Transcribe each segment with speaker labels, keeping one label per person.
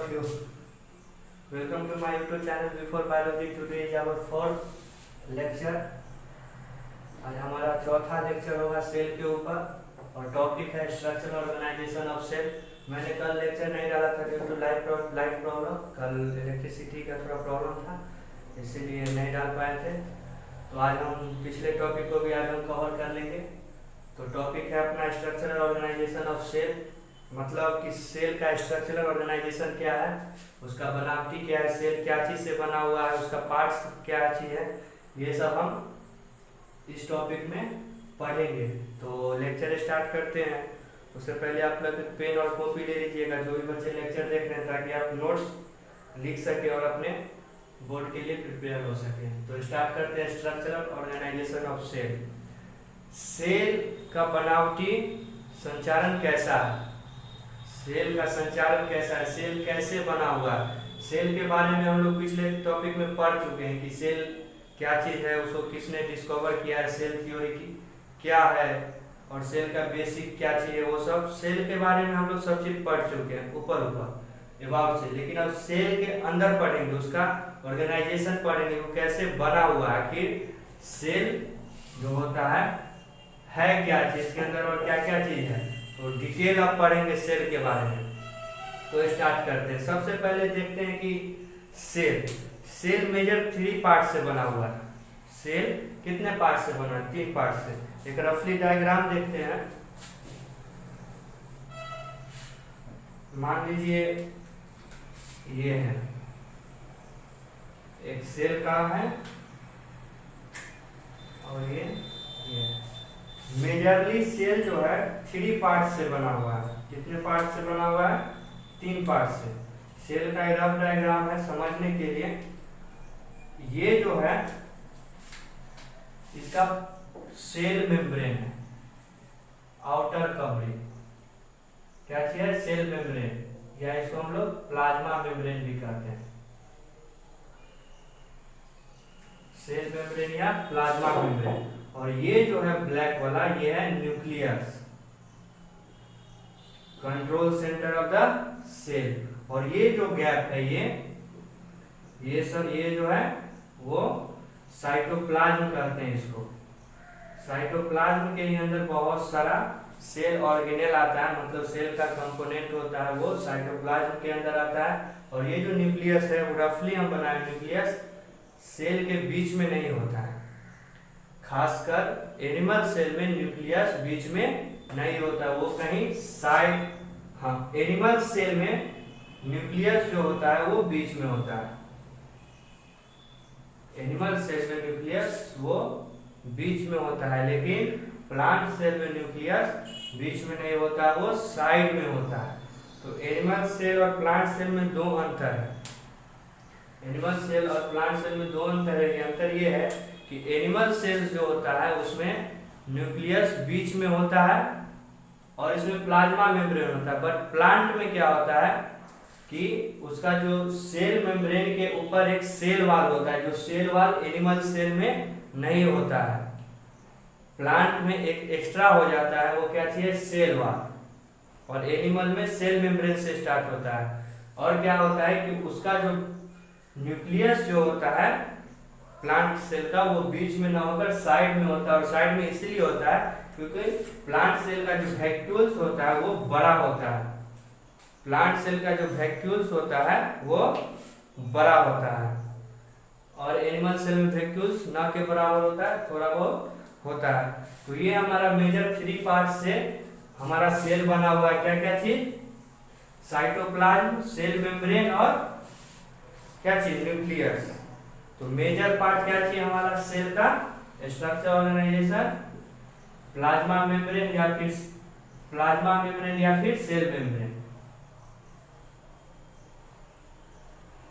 Speaker 1: of you. Welcome to my YouTube channel Before Biology. Today is our fourth lecture. आज हमारा चौथा lecture होगा cell के ऊपर और टॉपिक है स्ट्रक्चरल ऑर्गेनाइजेशन ऑफ सेल। मैंने कल लेक्चर नहीं डाला था ड्यू टू लाइट प्रॉब्लम, कल इलेक्ट्रिसिटी का थोड़ा प्रॉब्लम था इसीलिए नहीं डाल पाए थे। तो आज हम पिछले टॉपिक को भी आज हम कवर कर लेंगे। तो टॉपिक है अपना स्ट्रक्चरल ऑर्गेनाइजेशन ऑफ सेल, मतलब कि सेल का स्ट्रक्चरल ऑर्गेनाइजेशन क्या है, उसका बनावटी क्या है, सेल क्या चीज़ से बना हुआ है, उसका पार्ट्स क्या चीज़ है, ये सब हम इस टॉपिक में पढ़ेंगे। तो लेक्चर स्टार्ट करते हैं। उससे पहले आप लोग पेन और कॉपी ले लीजिएगा, जो भी बच्चे लेक्चर देख रहे हैं, ताकि आप नोट्स लिख सके और अपने बोर्ड के लिए प्रिपेयर हो सके। तो स्टार्ट करते हैं structural organization of cell. Cell का बनावटी संचालन कैसा है, सेल का संचालन कैसा है, सेल कैसे बना हुआ है। सेल के बारे में हम लोग पिछले टॉपिक में पढ़ चुके हैं कि सेल क्या चीज़ है, उसको किसने डिस्कवर किया है, सेल थ्योरी की क्या है और सेल का बेसिक क्या चीज़ है, वो सब सेल के बारे में हम लोग सब चीज़ पढ़ चुके हैं ऊपर एबाउट से। लेकिन अब सेल के अंदर पढ़ेंगे, उसका ऑर्गेनाइजेशन पढ़ेंगे, वो कैसे बना हुआ है, आखिर सेल जो होता है क्या चीज़, इसके अंदर और क्या क्या चीज़ है। तो डिटेल अब पढ़ेंगे सेल के बारे में। तो स्टार्ट करते हैं। सबसे पहले देखते हैं कि सेल मेजर 3 पार्ट से बना हुआ है। सेल कितने पार्ट से बना है? 3 पार्ट से। एक रफली डायग्राम देखते हैं। मान लीजिए ये है एक सेल का है और ये मेजरली सेल जो है 3 पार्ट से बना हुआ है। कितने पार्ट से बना हुआ है? 3 पार्ट से। सेल का रफ डायग्राम है समझने के लिए। ये जो है इसका सेल मेम्ब्रेन है, आउटर कवरिंग। क्या चीज है? सेल मेम्ब्रेन, या इसको हम लोग प्लाज्मा मेम्ब्रेन भी कहते हैं। सेल मेम्ब्रेन या प्लाज्मा मेम्ब्रेन। और ये जो है ब्लैक वाला, ये है nucleus, control centre of the cell. और ये जो गैप है ये जो है वो साइटोप्लाज्म कहते हैं इसको। साइटोप्लाज्म के अंदर बहुत सारा सेल ऑर्गेनेल आता है, मतलब सेल का कंपोनेंट होता है, वो साइटोप्लाज्म के अंदर आता है। और ये जो न्यूक्लियस है वो रफली हम बनाए, न्यूक्लियस सेल के बीच में नहीं होता है। खासकर एनिमल सेल में न्यूक्लियस बीच में नहीं होता, वो कहीं साइड। हाँ, एनिमल सेल में न्यूक्लियस जो होता है वो बीच में होता है। एनिमल सेल में न्यूक्लियस वो बीच में होता है, लेकिन प्लांट सेल में न्यूक्लियस बीच में नहीं होता, वो साइड में होता है। तो एनिमल सेल और प्लांट सेल में 2 अंतर है। एनिमल सेल और प्लांट सेल में 2 अंतर है। ये अंतर ये है कि एनिमल सेल जो होता है उसमें न्यूक्लियस बीच में होता है और इसमें प्लाज्मा मेम्ब्रेन होता है। बट प्लांट में क्या होता है कि उसका जो सेल मेम्ब्रेन के ऊपर एक सेल वाल होता है, जो सेल वाल एनिमल सेल में नहीं होता है। प्लांट में एक एक्स्ट्रा हो जाता है, वो क्या चाहिए? Cell wall. और एनिमल में सेल मेम्ब्रेन से स्टार्ट होता है। और क्या होता है कि उसका जो न्यूक्लियस जो होता है प्लांट सेल का, वो बीच में ना होकर साइड में होता है। और साइड में इसलिए होता है क्योंकि प्लांट सेल का जो वैक्यूल्स होता है वो बड़ा होता है। प्लांट सेल का जो वैक्यूल्स होता है वो बड़ा होता है और एनिमल सेल में वैक्यूल्स ना के बराबर होता है, थोड़ा बहुत होता है। तो ये हमारा मेजर 3 पार्ट से हमारा सेल बना हुआ है। क्या क्या चीज? साइटोप्लाज्म, सेल मेम्ब्रेन और क्या चीज? न्यूक्लियस। तो मेजर पार्ट क्या चाहिए हमारा सेल का? स्ट्रक्चर ऑर्गेनाइजेशन, प्लाज्मा मेम्ब्रेन या फिर cell membrane.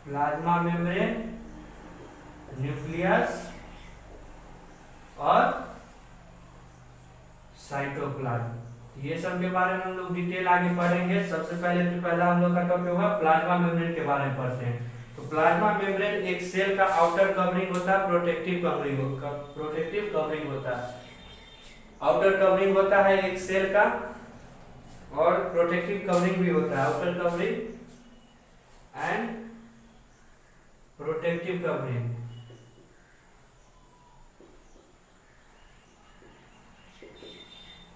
Speaker 1: Plasma membrane, nucleus और साइटोप्लाज्म। ये सब के बारे में हम लोग डिटेल आगे पढ़ेंगे। सबसे पहला हम लोग का टॉपिक होगा प्लाज्मा मेम्ब्रेन के बारे में पढ़ते हैं। तो प्लाज्मा मेम्ब्रेन एक सेल का आउटर कवरिंग होता है, प्रोटेक्टिव कवरिंग होता है। आउटर कवरिंग होता है एक सेल का और प्रोटेक्टिव कवरिंग भी होता है। Outer covering and protective covering.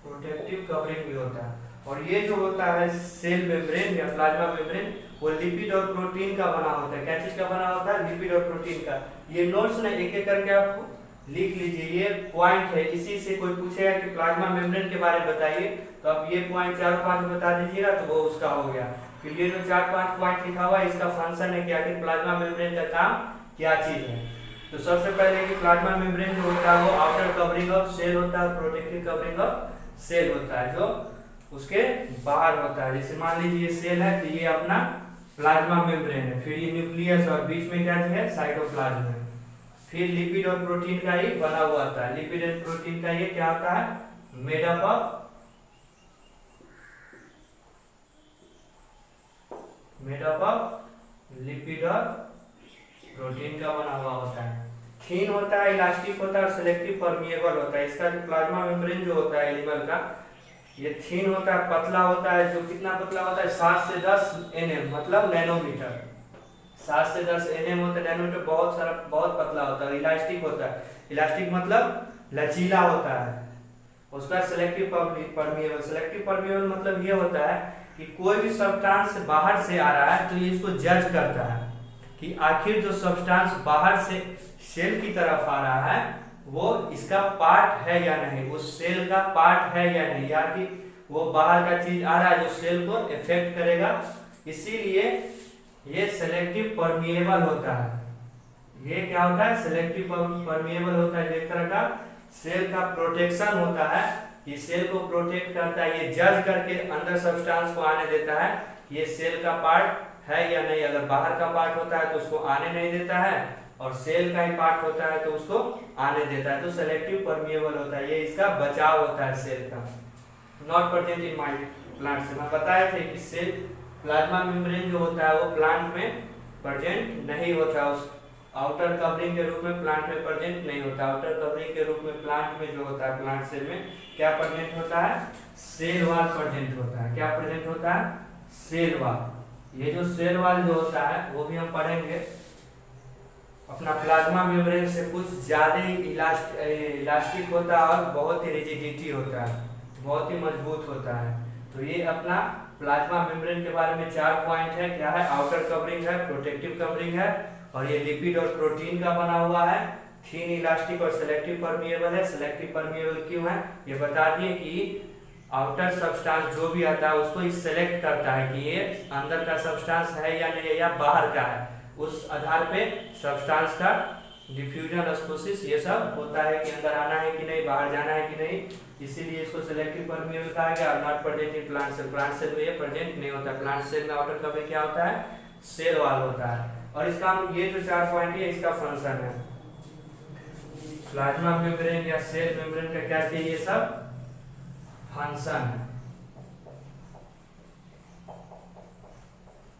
Speaker 1: Protective covering भी होता है। और ये जो होता है सेल मेम्ब्रेन या प्लाज्मा मेम्ब्रेन, वो लिपिड और प्रोटीन का बना होता है। क्या चीज का बना होता है? लिपिड और प्रोटीन का। ये नोट्स ना एक एक करके आपको लिख लीजिए, ये पॉइंट है। इसी से कोई पूछेगा कि प्लाज्मा मेम्ब्रेन के बारे में बताइए, तो आप ये पॉइंट 4-5 बता दीजिएगा तो वो उसका हो गया। फिर ये जो 4-5 पॉइंट लिखा हुआ है, इसका फंक्शन है क्या, कि प्लाज्मा मेम्ब्रेन का काम क्या चीज है। तो सबसे पहले कि प्लाज्मा मेम्ब्रेन जो होता है वो आउटर कवरिंग ऑफ सेल होता है, प्रोटेक्टिव कवरिंग ऑफ सेल होता है, जो उसके बाहर होता है। जैसे मान लीजिए ये सेल है, तो ये अपना प्लाज्मा मेम्ब्रेन है। फिर ये न्यूक्लियस और बीच में क्या है, साइटोप्लाज्म है। फिर लिपिड और प्रोटीन का ही बना हुआ होता है। लिपिड एंड प्रोटीन का ये क्या होता है, मेड अप ऑफ लिपिड और प्रोटीन का बना हुआ होता है। थीन होता है, इलास्टिक होता है और सिलेक्टिव परमिएबल होता है। इसका जो प्लाज्मा मेम्ब्रेन जो होता है एनिमल का, ये थीन होता है, पतला होता है। जो कितना पतला होता है, 7 से 10 nm, मतलब नैनोमीटर। 7 से 10 nm होता है, नैनोमीटर बहुत पतला होता है। इलास्टिक होता है, इलास्टिक मतलब लचीला होता है। उसका सिलेक्टिव परमिएबल, सिलेक्टिव परमिएबल मतलब ये होता है कि कोई भी सब्सटेंस बाहर से आ रहा है तो ये इसको जज करता है कि आखिर जो सब्सटेंस बाहर से सेल की तरफ आ रहा है वो इसका पार्ट है या नहीं, उस सेल का पार्ट है या नहीं, या कि वो बाहर का चीज आ रहा है जो सेल को इफेक्ट करेगा। इसीलिए ये सेलेक्टिव परमिएबल होता है। ये क्या होता है, सेलेक्टिव परमिएबल होता है। एक तरह का सेल का प्रोटेक्शन होता है, ये सेल को प्रोटेक्ट करता है। ये जज करके अंदर सब्सटेंस को आने देता है, ये सेल का पार्ट है या नहीं। अगर बाहर का पार्ट होता है तो उसको आने नहीं देता है, और सेल का ही पार्ट होता है तो उसको आने देता है। तो सेलेक्टिव परमिएबल होता है, ये इसका बचाव होता है सेल का। Not present in my plant से मैं बताए थे कि सेल प्लाज्मा मेम्ब्रेन जो होता है वो प्लांट में प्रेजेंट नहीं होता। उस आउटर कवरिंग के रूप में प्लांट में प्रेजेंट नहीं होता। आउटर कवरिंग के रूप में प्लांट में जो होता है, प्लांट सेल में क्या प्रेजेंट होता है, सेल वॉल प्रेजेंट होता है। क्या प्रेजेंट होता है, सेल वॉल। ये जो सेल वॉल जो होता है वो भी हम पढ़ेंगे। अपना प्लाज्मा मेम्ब्रेन से कुछ ज्यादा इलास्टिक होता है और बहुत ही रिजिडिटी होता है, बहुत ही मजबूत होता है। तो ये अपना प्लाज्मा मेम्ब्रेन के बारे में 4 पॉइंट है। क्या है, आउटर कवरिंग है, प्रोटेक्टिव कवरिंग है, और ये लिपिड और प्रोटीन का बना हुआ है। थीन, इलास्टिक और सेलेक्टिव परमिएबल है। सेलेक्टिव परमिएबल क्यों है ये बता दिए कि आउटर सब्सटेंस जो भी आता है उसको सिलेक्ट करता है कि ये अंदर का सब्सटेंस है या नहीं, या बाहर का है। उस आधार पे सब्सटेंस का डिफ्यूजन, ऑस्मोसिस ये सब होता है कि अंदर आना है कि नहीं, बाहर जाना है कि नहीं। इसीलिए इसको सेलेक्टिव परमिएबल कहा गया। और not present in plant cell, plant cell में ये प्रेजेंट नहीं होता। प्लांट सेल में आउटर कवरिंग क्या होता है, सेल वॉल होता है। और इसका ये जो 4 पॉइंट है इसका फंक्शन है। प्लाज्मा मेम्ब्रेन या सेल मेम्ब्रेन का क्या चाहिए, सब फंक्शन है।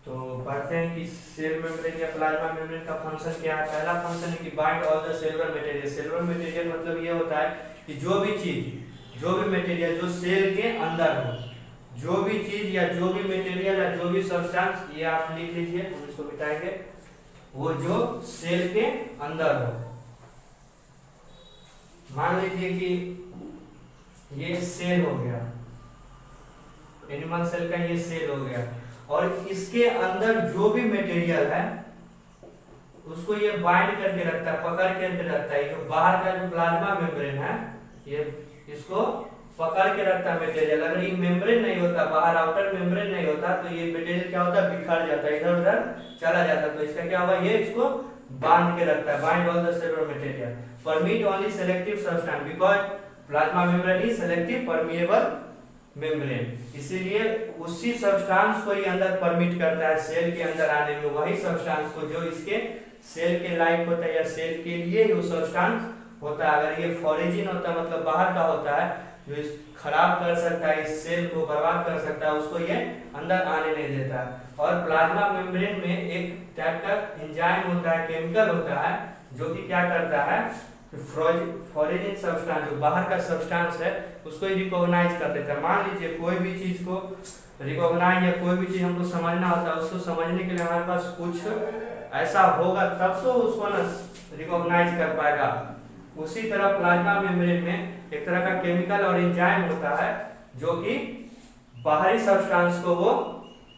Speaker 1: तो पढ़ते हैं कि सेल मेम्ब्रेन या प्लाज्मा मेम्ब्रेन का फंक्शन क्या है। पहला फंक्शन है कि bind all the cellular material. Cellular material मतलब ये होता है कि जो भी चीज, जो भी मटेरियल जो सेल के अंदर हो, जो भी चीज या जो भी मटेरियल या जो भी सब्सटेंस, ये आप लिख लीजिए, हम इसको मिटाएंगे, वो जो सेल के अंदर हो। मान लीजिए कि ये सेल हो गया, एनिमल सेल का ये सेल हो गया, और इसके अंदर जो भी मटेरियल है उसको ये बाइंड करके रखता है, पकड़ करके रखता है। जो बाहर का जो प्लाज्मा मेम्ब्रेन है ये इसको पकड़ के रखता है मटेरियल। अगर ये मेम्ब्रेन नहीं होता, बाहर आउटर मेम्ब्रेन नहीं होता, तो ये मटेरियल क्या होता है, बिखर जाता है, इधर उधर चला जाता। तो इसका क्या होगा, ये इसको बांध के रखता है। Bind all the cellular material, permit only selective substance, because plasma membrane is selective permeable membrane. इसीलिए उसी सब्सटेंस को ये अंदर परमिट करता है सेल के अंदर आने में, वही सब्सटेंस को जो इसके सेल के लाइक होता है या सेल के लिए वो सब्सटेंस होता है। अगर ये फॉरेजिन होता है, मतलब बाहर का होता है, जो इस खराब कर सकता है, इस सेल को बर्बाद कर सकता है, उसको ये अंदर आने नहीं देता। और प्लाज्मा मेम्ब्रेन में एक टाइप का एंजाइम होता है, केमिकल होता है, जो कि क्या करता है, फॉरेन सब्सटेंस जो बाहर का सब्सटेंस है उसको ही रिकॉग्नाइज कर लेता है। मान लीजिए कोई भी चीज को रिकॉग्नाइज या कोई भी चीज हमको समझना होता है, उसको समझने के लिए हमारे पास कुछ ऐसा होगा तब तो उसको ना रिकॉग्नाइज कर पाएगा। उसी तरह प्लाज्मा मेम्ब्रेन में एक तरह का केमिकल और एंजाइम होता है जो कि बाहरी सब्सटेंस को वो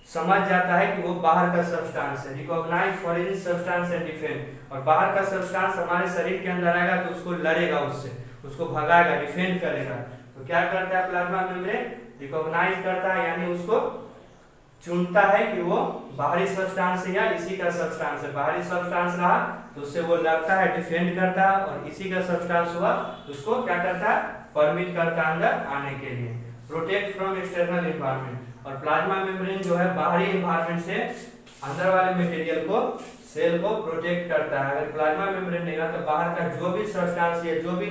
Speaker 1: समझ जाता है कि वो बाहर का सब्सटेंस है, recognise foreign substance and defend. और बाहर का सब्सटेंस हमारे शरीर के अंदर आएगा तो उसको लड़ेगा, उससे उसको भगाएगा, डिफेंड करेगा। तो क्या करता है प्लाज्मा मेम्ब्रेन? रिकॉग्नाइज करता है, यानी उसको चुनता है कि वो बाहरी सब्सटेंस है या इसी का सब्सटेंस है। बाहरी सब्सटेंस रहा तो उससे वो लड़ता है, डिफेंड करता है, और इसी का सब्सटेंस हुआ उसको क्या करता है? परमिट करता है अंदर आने के लिए। Protect from external environment. और प्लाज्मा मेम्ब्रेन जो है बाहरी एनवायरनमेंट से अंदर वाले मटेरियल को, सेल को प्रोटेक्ट करता है। अगर प्लाज्मा मेम्ब्रेन नहीं रहा तो बाहर का जो भी सब्सटेंस या जो भी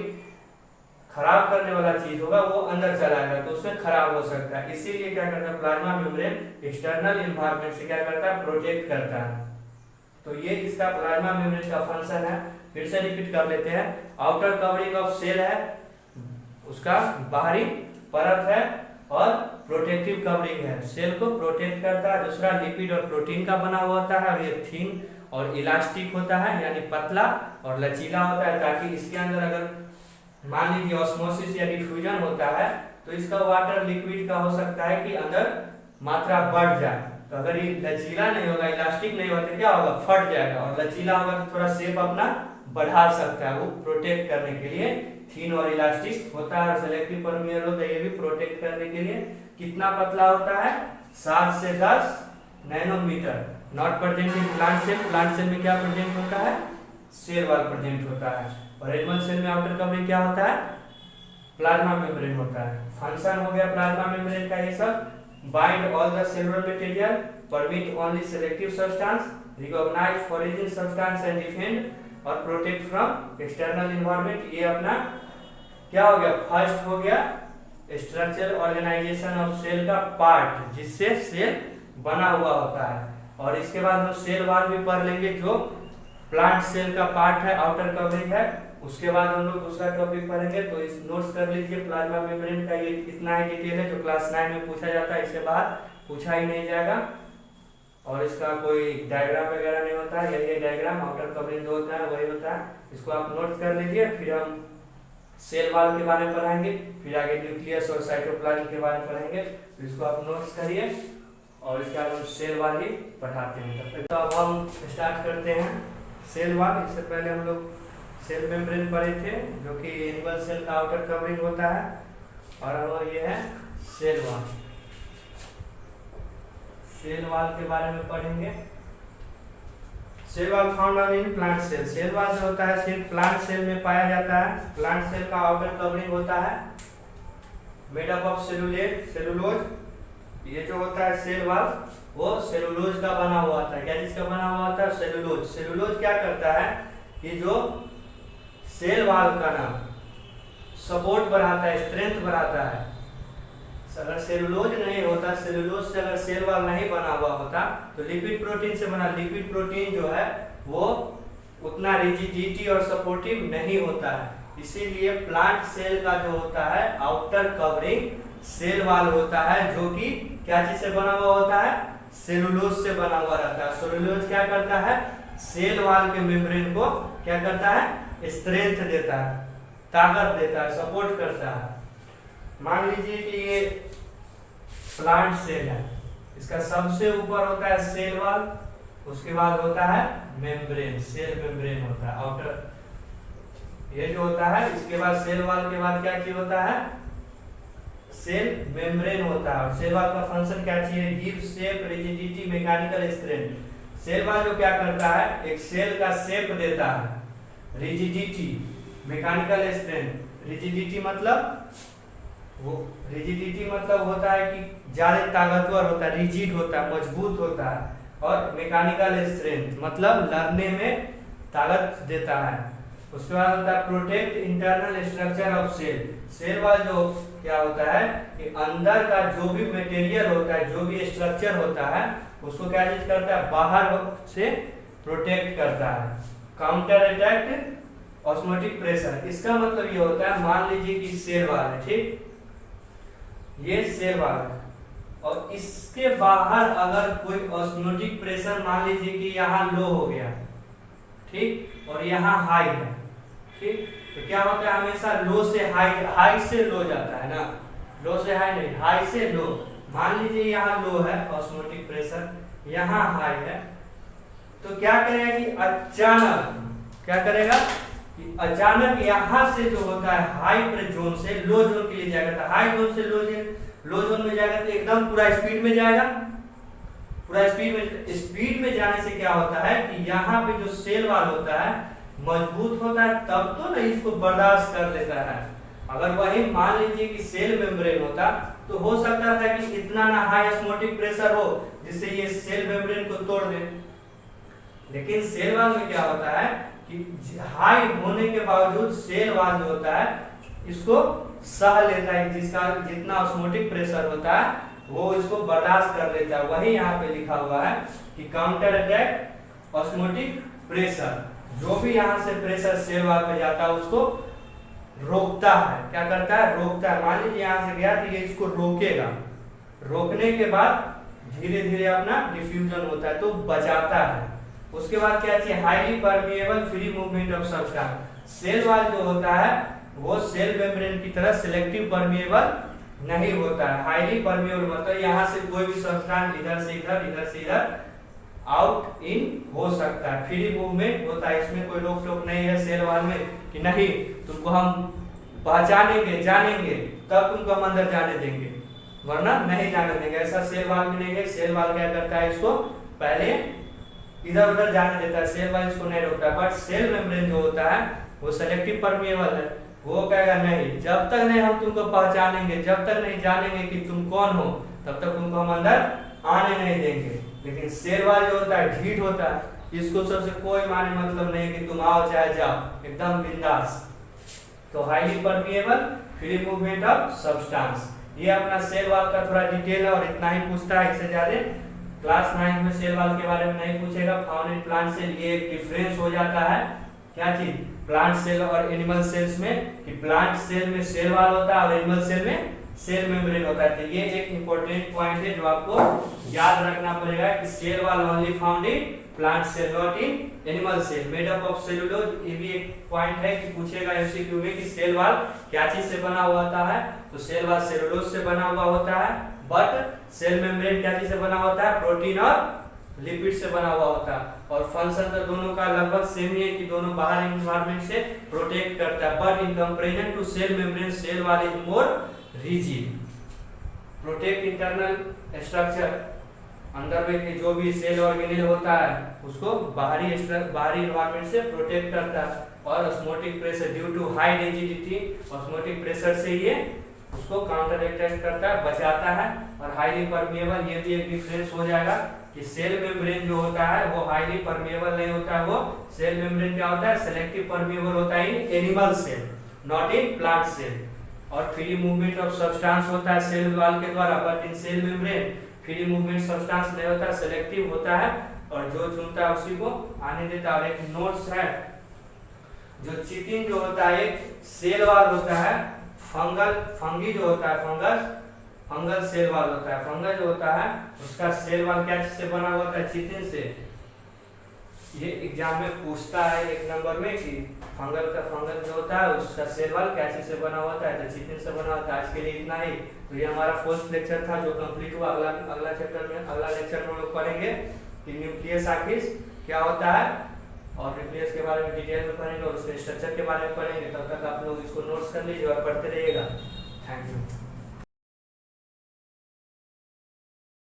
Speaker 1: खराब करने वाला चीज होगा वो अंदर चला जाएगा तो उससे खराब हो सकता है। इसीलिए क्या करता है प्लाज्मा मेम्ब्रेन एक्सटर्नल एनवायरनमेंट से क्या करता है? प्रोटेक्ट करता है। तो ये इसका प्लाज्मा मेम्ब्रेन का फंक्शन है। फिर से रिपीट कर लेते हैं। आउटर कवरिंग ऑफ सेल है, उसका बाहरी परत है, और प्रोटेक्टिव कवरिंग है, सेल को प्रोटेक्ट करता है। दूसरा लिपिड और प्रोटीन का बना हुआ होता है, और ये थिन और इलास्टिक होता है, यानी पतला और लचीला होता है, ताकि इसके अंदर अगर मान लीजिए ऑस्मोसिस या डिफ्यूजन होता है तो इसका वाटर लिक्विड का हो सकता है कि अंदर मात्रा बढ़ जाए। तो अगर ये लचीला नहीं होगा, इलास्टिक नहीं होगा तो क्या होगा? फट जाएगा। और लचीला होगा तो थोड़ा शेप अपना बढ़ा सकता है वो प्रोटेक्ट करने के लिए। थिन और इलास्टिक होता है, और सेलेक्टिव परमियर होता है, ये भी प्रोटेक्ट करने के लिए। कितना पतला होता है? 7 से 10 nanometre. Not present in plant cell. Plant cell में क्या प्रेजेंट होता है? सेल वॉल प्रेजेंट होता है। और एनिमल सेल में आउटर कवरिंग क्या होता है? प्लाज्मा मेम्ब्रेन होता है। फंक्शन हो गया प्लाज्मा मेम्ब्रेन का ये सब। Bind all the cellular material, permit only selective substance, recognise foreign substance and defend, और प्रोटेक्ट फ्रॉम एक्सटर्नल एनवायरनमेंट। ये अपना क्या हो गया? फर्स्ट हो गया स्ट्रक्चर ऑर्गेनाइजेशन ऑफ सेल का पार्ट, जिससे सेल बना हुआ होता है। और इसके बाद हम सेल वॉल भी पढ़ लेंगे, जो प्लांट सेल का पार्ट है, आउटर कवरिंग है। उसके बाद हम लोग दूसरा टॉपिक पढ़ेंगे। तो इस नोट्स कर लीजिए। प्लाज्मा मेम्ब्रेन का ये इतना ही डिटेल है जो क्लास 9 में पूछा जाता है, इससे बाहर पूछा ही नहीं जाएगा। और इसका कोई डायग्राम वगैरह नहीं होता है, यही डायग्राम आउटर कवरिंग जो होता है वही होता है। इसको आप नोट कर लीजिए। फिर हम सेल वॉल के बारे में पढ़ाएंगे, फिर आगे न्यूक्लियस और साइटोप्लाज्म के बारे में पढ़ेंगे। तो इसको आप नोट्स करिए, और इसके बाद हम सेल वॉल ही पढ़ाते हैं। तो अब हम स्टार्ट करते हैं सेल वॉल। इससे पहले हम लोग सेल मेम्ब्रेन पढ़े थे, जो कि एनिमल सेल का आउटर कवरिंग होता है, और हमारा ये है सेल वॉल। सेल वॉल के बारे में पढ़ेंगे। Cell wall found in plant cell. Cell wall जो होता है सिर्फ प्लांट सेल में पाया जाता है। प्लांट सेल का आउटर कवरिंग होता है मेड अप ऑफ सेलुलोज। ये जो होता है सेल वॉल वो सेलुलोज का बना हुआ होता है। क्या चीज का बना हुआ होता है? सेलुलोज। सेलुलोज क्या करता है कि जो सेल वॉल का ना सपोर्ट बढ़ाता है, स्ट्रेंथ बढ़ाता है। अगर सेलुलोज नहीं होता, सेलुलोज से अगर सेल वॉल नहीं बना हुआ होता तो लिपिड प्रोटीन से बना। लिपिड प्रोटीन जो है वो उतना रिजिडिटी और सपोर्टिव नहीं होता है। इसीलिए प्लांट सेल का जो होता है आउटर कवरिंग सेल वॉल होता है, जो कि क्या चीज से बना हुआ होता है? सेलुलोज से बना हुआ रहता है। सेलुलोज क्या करता है? सेल वॉल के मेम्ब्रेन को क्या करता है? स्ट्रेंथ देता है, ताकत देता है, सपोर्ट करता है। मान लीजिए कि ये प्लांट सेल है, इसका सबसे ऊपर होता है सेल वॉल, उसके बाद होता है मेम्ब्रेन, सेल मेम्ब्रेन होता है आउटर। ये जो होता है इसके बाद सेल वॉल के बाद क्या चीज होता है? सेल मेम्ब्रेन होता है। और सेल वॉल का फंक्शन क्या चाहिए? Give shape, rigidity, mechanical strength. Cell wall जो क्या करता है? एक सेल का शेप देता है, रिजिडिटी, मैकेनिकल स्ट्रेंथ। रिजिडिटी मतलब होता है कि ज्यादा ताकतवर होता है, रिजिड होता है, मजबूत होता है। और मैकेनिकल स्ट्रेंथ मतलब लड़ने में ताकत देता है। उसके बाद होता है protect internal structure of cell. Cell wall जो क्या होता है कि अंदर का जो भी मटेरियल होता है, जो भी स्ट्रक्चर होता है, उसको क्या चीज करता है? बाहर से प्रोटेक्ट करता है। काउंटर अटैक ऑस्मोटिक प्रेशर, इसका मतलब ये होता है, मान लीजिए कि सेल वाल है, ठीक, ये सेल वाल है और इसके बाहर अगर कोई ऑस्मोटिक प्रेशर मान लीजिए कि यहाँ लो हो गया, ठीक, और यहाँ हाई है, ठीक, तो क्या होता है, हमेशा लो से हाई, हाई से लो जाता है ना, लो से हाई नहीं, हाई से लो। मान लीजिए यहाँ लो है ऑस्मोटिक प्रेशर, यहाँ हाई है, तो क्या करेगा कि अचानक, क्या करेगा कि अचानक यहाँ से जो होता है हाई प्रेशर जोन से लो जोन के लिए जाएगा, तो हाई जोन से लो जोन में जाएगा तो एकदम पूरा स्पीड में जाएगा, पूरा स्पीड में जाने से क्या होता है कि यहाँ पे जो सेल वाल होता है मजबूत होता है, तब तो नहीं इसको बर्दाश्त कर लेता है। अगर वही मान लीजिए कि सेल मेम्ब्रेन होता तो हो सकता था कि इतना ना हाई ऑस्मोटिक प्रेशर हो जिससे ये सेल मेम्ब्रेन को तोड़ दे, लेकिन सेल वाल में क्या होता है कि हाई होने के बावजूद सेल वाल जो होता है इसको सह लेता है, जिसका जितना ऑस्मोटिक प्रेशर होता है वो इसको बर्दाश्त कर लेता है। वही यहाँ पे लिखा हुआ है कि काउंटर अटैक ऑस्मोटिक प्रेशर, जो भी यहाँ से प्रेशर सेल वाल में जाता है उसको रोकता है, क्या करता है, रोकता है। मान लीजिए यहाँ से गया तो ये इसको रोकेगा, रोकने के बाद धीरे धीरे अपना डिफ्यूजन होता है तो बचाता है। उसके बाद क्या चाहिए, highly permeable free movement of substance. Cell wall जो होता है वो सेल मेम्ब्रेन की तरह सिलेक्टिव परमिएबल नहीं होता है, हाईली परमिएबल मतलब यहाँ से कोई भी सब्सटेंस इधर से इधर, इधर से इधर आउट इन हो सकता है, फ्री मूवमेंट होता है, इसमें कोई रोक टोक नहीं है सेल वाल में कि नहीं तुमको हम पहचानेंगे जानेंगे तब तुमको हम अंदर जाने देंगे, वरना नहीं जाने देंगे, ऐसा सेल वाल में नहीं है। सेल वाल क्या करता है, इसको पहले इधर उधर जाने देता है, सेल वाल इसको नहीं रोकता। बट सेल मेम्ब्रेन जो होता है वो सेलेक्टिव परमिएबल है, वो कहेगा नहीं, जब तक नहीं हम तुमको पहचानेंगे, जब तक नहीं जानेंगे कि तुम कौन हो, तब तक तुमको हम अंदर आने नहीं देंगे। लेकिन सेल वाल जो होता है ढीठ होता है, इसको सबसे कोई माने मतलब नहीं कि तुम आओ चाहे जाओ, एकदम बिंदास। तो highly permeable free movement of substance, ये अपना सेल वाल का थोड़ा डिटेल है और इतना ही पूछता है, इससे ज्यादा क्लास 9 में सेल वाल के बारे में नहीं पूछेगा। फाउंड इन प्लांट सेल, ये एक डिफरेंस हो जाता है, क्या चीज, प्लांट सेल और एनिमल सेल्स में, कि प्लांट सेल में सेल वाल होता है और एनिमल सेल में सेल मेम्ब्रेन होता है। तो ये एक इंपॉर्टेंट पॉइंट है जो आपको याद रखना पड़ेगा कि cell wall only found in plant cell not in animal cell, made up of cellulose. ये भी एक पॉइंट है कि पूछेगा एमसीक्यू में कि सेल वाल क्या चीज से बना हुआ होता है, तो सेल वाल सेलुलोज से बना हुआ होता है, बट सेल मेम्ब्रेन क्या चीज से बना होता है, प्रोटीन और लिपिड से बना हुआ होता है। और फंक्शन तो दोनों का लगभग सेम ही है कि दोनों बाहर एनवायरनमेंट से प्रोटेक्ट करता है, but in comparison to cell membrane cell wall is more rigid, protect internal structure, अंदर में जो भी सेल ऑर्गेनेल होता है उसको बाहरी एनवायरनमेंट से प्रोटेक्ट करता है। और osmotic pressure due to high rigidity, osmotic pressure से ये उसको काउंटर अटैक करता है, बचाता है। और हाईली परमिएबल, ये भी एक डिफरेंस हो जाएगा कि सेल मेम्ब्रेन जो होता है वो हाईली परमिएबल नहीं होता है, वो सेल मेम्ब्रेन क्या होता है, सेलेक्टिव परमिएबल होता है in animal cell not in plant cell. और फ्री मूवमेंट ऑफ सब्सटेंस होता है सेल वाल के द्वारा, but in cell membrane free movement substance नहीं होता, सेलेक्टिव होता है और जो चुनता है उसी को आने देता है। और एक नोट्स है, जो चिटिन जो होता है एक सेल वाल होता है, फंगी जो होता है फंगल सेल वाल होता है, फंगल जो होता है उसका सेल वाल क्या चीज से बना हुआ होता है, चिटिन से। ये एग्जाम में पूछता है एक नंबर में कि फंगल जो होता है उसका सेल वाल क्या चीज से बना होता है, तो चिटिन से बना होता है। आज के लिए इतना ही। तो ये हमारा फर्स्ट लेक्चर था जो कंप्लीट हुआ। अगला चैप्टर में, अगला लेक्चर में हम लोग पढ़ेंगे कि न्यूक्लियस आखिर क्या होता है और न्यूक्लियस के बारे में डिटेल में पढ़ेंगे और उसके स्ट्रक्चर के बारे में पढ़ेंगे। तब तक आप लोग इसको नोट्स कर लीजिए और पढ़ते रहिएगा। Thank you.